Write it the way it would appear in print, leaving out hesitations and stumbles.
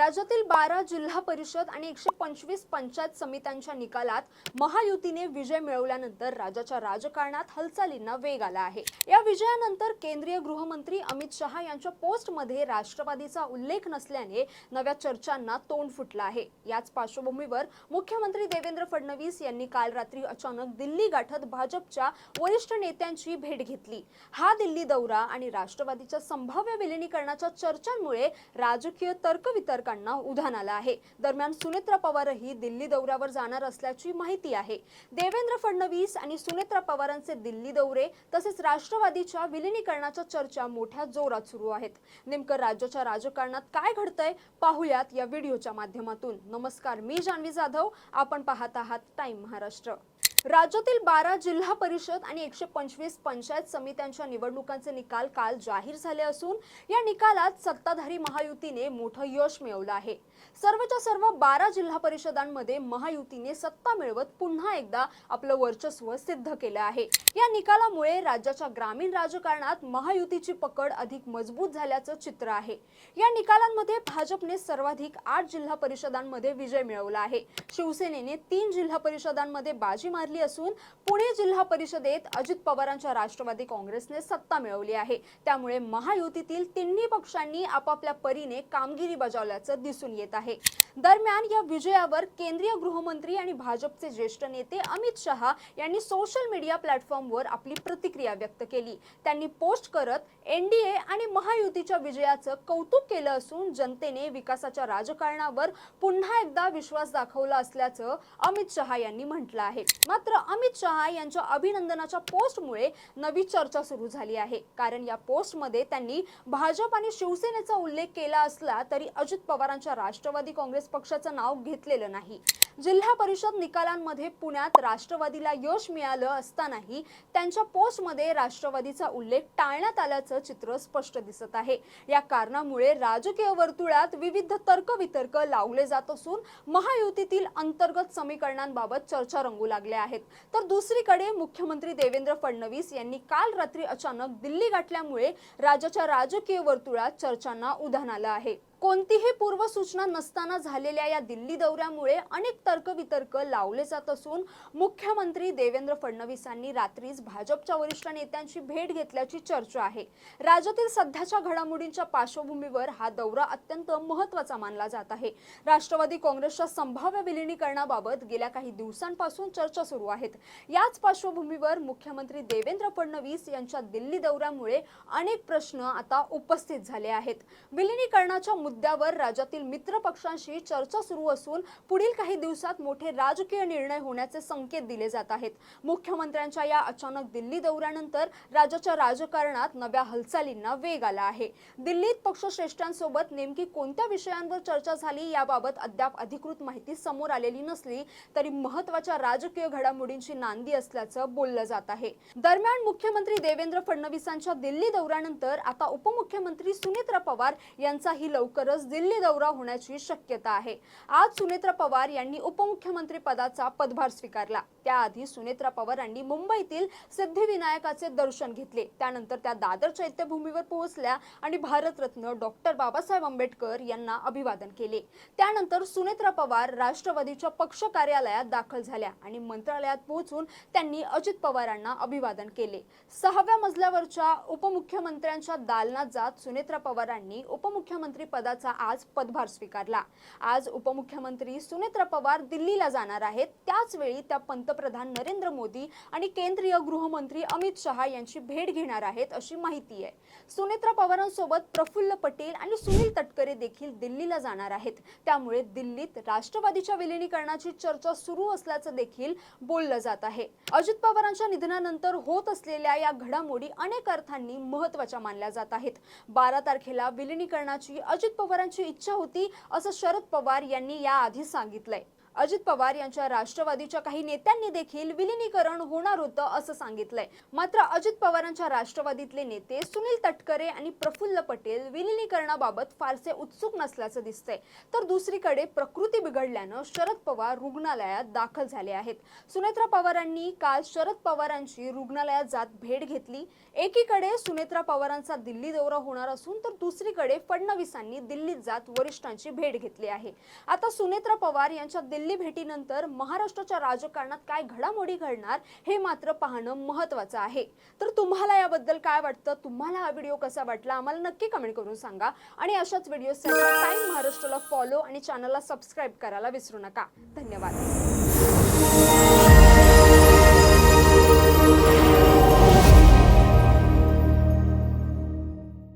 राज्यातील 12 जिल्हा परिषद आणि 125 पंचायत समित्यांच्या निकालात महायुतीने विजय मिळवल्यानंतर राज्याच्या राजकारणात हालचालींना वेग आला आहे। या विजयानंतर केंद्रीय गृहमंत्री अमित शहा यांच्या पोस्टमध्ये राष्ट्रवादीचा उल्लेख नसल्याने नव्या चर्चांना तोंड फुटलं आहे। याच पार्श्वभूमीवर मुख्यमंत्री देवेंद्र फडणवीस यांनी काल रात्री अचानक दिल्ली गाठत भाजपच्या वरिष्ठ नेत्यांची भेट घेतली। हा दिल्ली दौरा आणि राष्ट्रवादीच्या संभाव्य विलीनीकरणाच्या चर्चांमुळे राजकीय तर्कवितर्कांना उधाण आलं आहे। दरम्यान सुनेत्रा पवारही दिल्ली दौऱ्यावर जाणार असल्याची माहिती आहे। देवेंद्र फडणवीस आणि सुनेत्रा पवारांचे दिल्ली दौरे तसेच राष्ट्रवादीच्या विलीनीकरणाच्या चर्चा मोठ्या जोरात सुरू आहेत। नेमकं राज्याच्या राजकारणात काय घडतंय पाहूयात या व्हिडिओच्या माध्यमातून। नमस्कार, मी जान्हवी जाधव, आपण पाहत आहात टाइम महाराष्ट्र। राज्यातील 12 जिल्हा परिषद आणि 125 पंचायत समित्यांच्या निवडणुकांचे निकाल काल जाहीर झाले असून या निकालात सत्ताधारी महायुतीने मोठं यश मिळवलं आहे। सर्वच्या सर्व 12 जिल्हा परिषदांमध्ये महायुतीने सत्ता मिळवत पुन्हा एकदा आपलं वर्चस्व सिद्ध केलं आहे। या निकालामुळे राज्याच्या ग्रामीण राजकारणात महायुतीची पकड अधिक मजबूत झाल्याचं चित्र आहे। या निकालांमध्ये भाजपने सर्वाधिक 8 जिल्हा परिषदांमध्ये विजय मिळवला आहे। शिवसेनेने 3 जिल्हा परिषदांमध्ये बाजी मारली असून पुणे जिल्हा परिषदेत अजित पवारांच्या राष्ट्रवादी काँग्रेसने सत्ता मिळवली आहे। त्यामुळे महायुतीतील तिन्ही पक्षांनी आपापल्या परीने कामगिरी बजावल्याचं दिसून येत आहे। दरम्यान या विजयावर केंद्रीय गृहमंत्री आणि भाजपचे ज्येष्ठ नेते अमित शहा यांनी सोशल मीडिया प्लॅटफॉर्मवर आपली प्रतिक्रिया व्यक्त केली। त्यांनी पोस्ट करत एनडीए आणि महायुतीच्या विजयाचं कौतुक केलं असून जनतेने विकासाच्या राजकारणावर पुन्हा एकदा विश्वास दाखवला असल्याचं अमित शहा यांनी म्हटलं आहे। मात्र अमित शहा यांच्या अभिनंदनाच्या पोस्टमुळे नवी चर्चा सुरू झाली आहे। कारण या पोस्टमध्ये त्यांनी भाजप आणि शिवसेनेचा उल्लेख केला असला तरी अजित पवारांच्या राष्ट्रवादी काँग्रेस पक्षाचं नाव घेतलेलं नाही। जिल्हा परिषद निकालांमध्ये पुण्यात राष्ट्रवादीला यश मिळालं असतानाही त्यांच्या पोस्टमध्ये राष्ट्रवादीचा उल्लेख टाळण्यात आल्याचं चित्र स्पष्ट दिसत आहे। या कारणामुळे राजकीय वर्तुळात विविध तर्कवितर्क लावले जात असून महायुतीतील अंतर्गत समीकरणांबाबत चर्चा रंगू लागल्या आहेत। तर दुसरीकडे मुख्यमंत्री देवेंद्र फडणवीस यांनी काल रात्री अचानक दिल्ली गाठल्यामुळे राज्याच्या राजकीय वर्तुळात चर्चांना उधाण आलं आहे। कोणतीही पूर्वसूचना नसताना झालेल्या या दिल्ली दौऱ्यामुळे अनेक तर्कवितर्क लावले जात असून मुख्यमंत्री देवेंद्र फडणवीसांनी रात्रीच भाजपच्या वरिष्ठ नेत्यांची भेट घेतल्याची चर्चा आहे। राज्यातील सध्याच्या घडामोडींच्या पार्श्वभूमीवर हा दौरा अत्यंत महत्त्वाचा मानला जात आहे। राष्ट्रवादी काँग्रेसच्या संभाव्य विलीनीकरणाबाबत गेल्या काही दिवसांपासून चर्चा सुरू आहेत। याच पार्श्वभूमीवर मुख्यमंत्री देवेंद्र फडणवीस यांच्या दिल्ली दौऱ्यामुळे अनेक प्रश्न आता उपस्थित झाले आहेत। विलीनीकरणाच्या मुद्द्यावर राज्यातील मित्र पक्षांशी चर्चा सुरू असून पुढील काही दिवसात मोठे राजकीय निर्णय होण्याचे संकेत दिले जात आहेत। मुख्यमंत्र्यांच्या या अचानक दिल्ली दौऱ्यानंतर राज्याच्या राजकारणात नव्या हालचालींना वेग आला आहे। दिल्लीत पक्षश्रेष्ठांसोबत नेमकी कोणत्या विषयांवर चर्चा झाली याबाबत अद्याप अधिकृत माहिती समोर आलेली नसली तरी महत्त्वाच्या राजकीय घडामोडींची नांदी असल्याचं बोललं जात आहे। दरम्यान मुख्यमंत्री देवेंद्र फडणवीसांच्या दिल्ली दौऱ्यानंतर आता उपमुख्यमंत्री सुनेत्रा पवार यांचाही लवकरच दिल्ली दौरा होण्याची शक्यता आहे। आज सुनेत्रा पवार यांनी उपमुख्यमंत्री पदाचा पदभार स्वीकारला। त्याआधी सुनेत्रा पवारांनी मुंबईतील सिद्धिविनायकाचे दर्शन घेतले। त्यानंतर त्या दादर चैत्यभूमीवर पोहोचल्या आणि भारतरत्न डॉक्टर बाबासाहेब आंबेडकर यांना अभिवादन केले। त्यानंतर सुनेत्रा पवार राष्ट्रवादीच्या पक्ष कार्यालयात दाखल झाल्या आणि मंत्रालयात पोहोचून त्यांनी अजित पवारांना अभिवादन केले। 6व्या मजल्यावरच्या उपमुख्यमंत्र्यांच्या दालनात जात सुनेत्रा पवारांनी उपमुख्यमंत्री पदाचा आज पदभार स्वीकारला। आज उपमुख्यमंत्री सुनेत्रा पवार दिल्लीला जाणार आहेत। त्याच वेळी त्या पंतप्रधान नरेंद्र मोदी आणि केंद्रीय गृहमंत्री अमित शहा यांची भेट घेणार आहेत अशी माहिती आहे। सुनेत्रा पवारांसोबत प्रफुल्ल पटेल आणि सुनील तटकरे देखील दिल्लीला जाणार आहेत। त्यामुळे दिल्लीत राष्ट्रवादीच्या विलीनीकरणाची चर्चा सुरू असल्याचं देखील बोललं जात आहे। अजित पवारांच्या निधनानंतर होत असलेल्या या घडामोडी अनेक अर्थांनी महत्त्वाच्या मानल्या जात आहेत। 12 तारखेला विलीनीकरणाची अजित पवारांची इच्छा होती असं शरद पवार यांनी याआधी सांगितलंय। अजित पवार यांच्या राष्ट्रवादीच्या काही नेत्यांनी देखील विलिनीकरण होणार होतं असं सांगितलंय। मात्र अजित पवारांच्या राष्ट्रवादीतले नेते सुनील तटकरे आणि प्रफुल्ल पटेल विलिनीकरणाबाबत फारसे उत्सुक नसल्याचं दिसतंय। तर दुसरीकडे प्रकृती बिघडल्यानं शरद पवार रुग्णालयात दाखल झाले आहेत। सुनेत्रा पवारांनी काल शरद पवारांची रुग्णालयात जात भेट घेतली। एकीकडे सुनेत्रा पवारांचा दिल्ली दौरा होणार असून तर दुसरीकडे फडणवीसांनी दिल्लीत जात वरिष्ठांची भेट घेतली आहे। आता सुनेत्रा पवार यांच्या दिल्ली भेटीनंतर महाराष्ट्राच्या राजकारणात काय घडामोडी घडणार हे मात्र पाहणं महत्त्वाचं आहे। तर तुम्हाला याबद्दल काय वाटतं? तुम्हाला हा व्हिडिओ कसा वाटला आम्हाला नक्की कमेंट करून सांगा आणि अशाच व्हिडिओसाठी टाइम महाराष्ट्राला फॉलो आणि चॅनलला सबस्क्राइब करायला विसरू नका। धन्यवाद।